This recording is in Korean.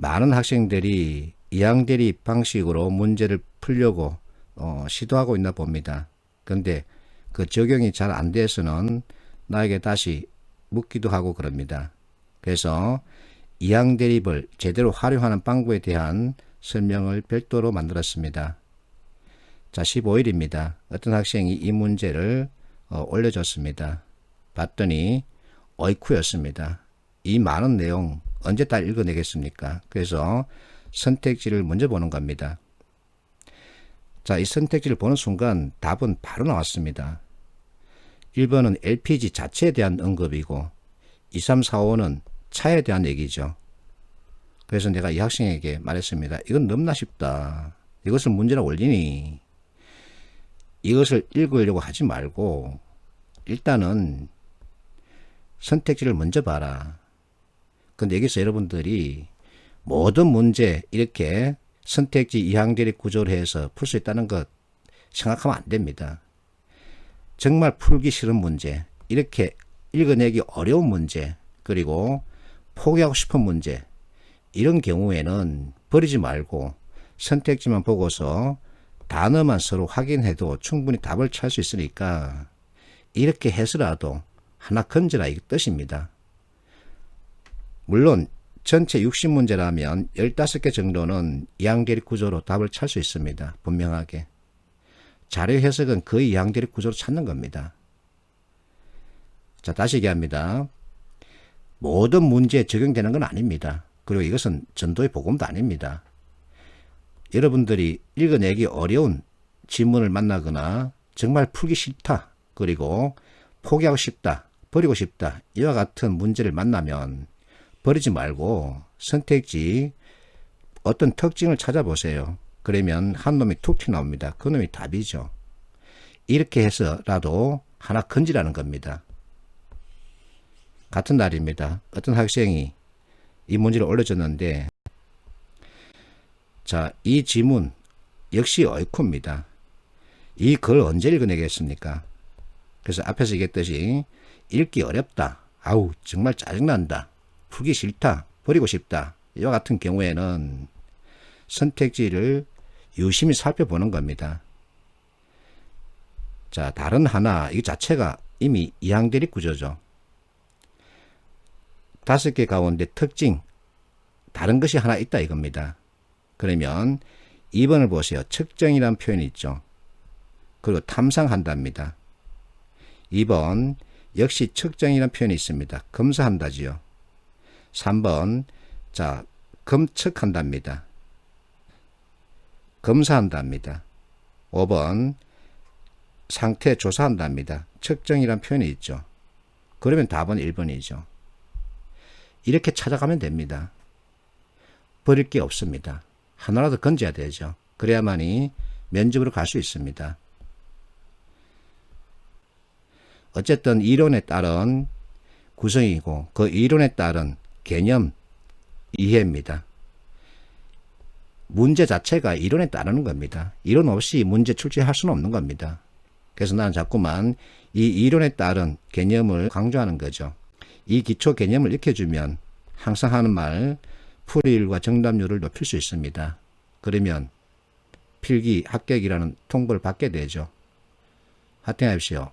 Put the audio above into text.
많은 학생들이 이항대립 방식으로 문제를 풀려고 시도하고 있나 봅니다. 그런데 그 적용이 잘 안 돼서는 나에게 다시 묻기도 하고 그럽니다. 그래서 이항대립을 제대로 활용하는 방법에 대한 설명을 별도로 만들었습니다. 자, 15일입니다. 어떤 학생이 이 문제를 올려줬습니다. 봤더니 어이쿠였습니다. 이 많은 내용 언제 다 읽어내겠습니까? 그래서 선택지를 먼저 보는 겁니다. 자, 이 선택지를 보는 순간 답은 바로 나왔습니다. 1번은 LPG 자체에 대한 언급이고 2, 3, 4, 5는 차에 대한 얘기죠. 그래서 내가 이 학생에게 말했습니다. 이건 너무나 쉽다. 이것을 문제로 올리니 이것을 읽으려고 하지 말고 일단은 선택지를 먼저 봐라. 근데 여기서 여러분들이 모든 문제 이렇게 선택지 이항대립 구조를 해서 풀 수 있다는 것 생각하면 안 됩니다. 정말 풀기 싫은 문제, 이렇게 읽어내기 어려운 문제, 그리고 포기하고 싶은 문제, 이런 경우에는 버리지 말고 선택지만 보고서 단어만 서로 확인해도 충분히 답을 찾을 수 있으니까 이렇게 해서라도 하나 건져라, 이 뜻입니다. 물론 전체 60문제라면 15개 정도는 이항대립 구조로 답을 찾을 수 있습니다. 분명하게. 자료 해석은 거의 이항대립 구조로 찾는 겁니다. 자, 다시 얘기합니다. 모든 문제에 적용되는 건 아닙니다. 그리고 이것은 전도의 복음도 아닙니다. 여러분들이 읽어내기 어려운 지문을 만나거나 정말 풀기 싫다, 그리고 포기하고 싶다, 버리고 싶다, 이와 같은 문제를 만나면 버리지 말고 선택지 어떤 특징을 찾아보세요. 그러면 한 놈이 툭 튀어나옵니다. 그 놈이 답이죠. 이렇게 해서라도 하나 건지라는 겁니다. 같은 날입니다. 어떤 학생이 이 문제를 올려줬는데, 자, 이 지문 역시 어이쿠입니다. 이 글 언제 읽어내겠습니까? 그래서 앞에서 얘기했듯이 읽기 어렵다, 아우 정말 짜증난다, 풀기 싫다, 버리고 싶다, 이와 같은 경우에는 선택지를 유심히 살펴보는 겁니다. 자, 다른 하나, 이 자체가 이미 이항대립 구조죠. 5개 가운데 특징, 다른 것이 하나 있다 이겁니다. 그러면 2번을 보세요. 측정이라는 표현이 있죠. 그리고 탐상한답니다. 2번 역시 측정이라는 표현이 있습니다. 검사한다지요. 3번 자, 검측한답니다. 검사한답니다. 5번 상태 조사한답니다. 측정이라는 표현이 있죠. 그러면 답은 1번이죠. 이렇게 찾아가면 됩니다. 버릴 게 없습니다. 하나라도 건져야 되죠. 그래야만이 면접으로 갈 수 있습니다. 어쨌든 이론에 따른 구성이고 그 이론에 따른 개념 이해입니다. 문제 자체가 이론에 따르는 겁니다. 이론 없이 문제 출제할 수는 없는 겁니다. 그래서 나는 자꾸만 이 이론에 따른 개념을 강조하는 거죠. 이 기초 개념을 익혀주면 항상 하는 말, 풀이율과 정답률을 높일 수 있습니다. 그러면 필기 합격이라는 통보를 받게 되죠. 화이팅하십시오.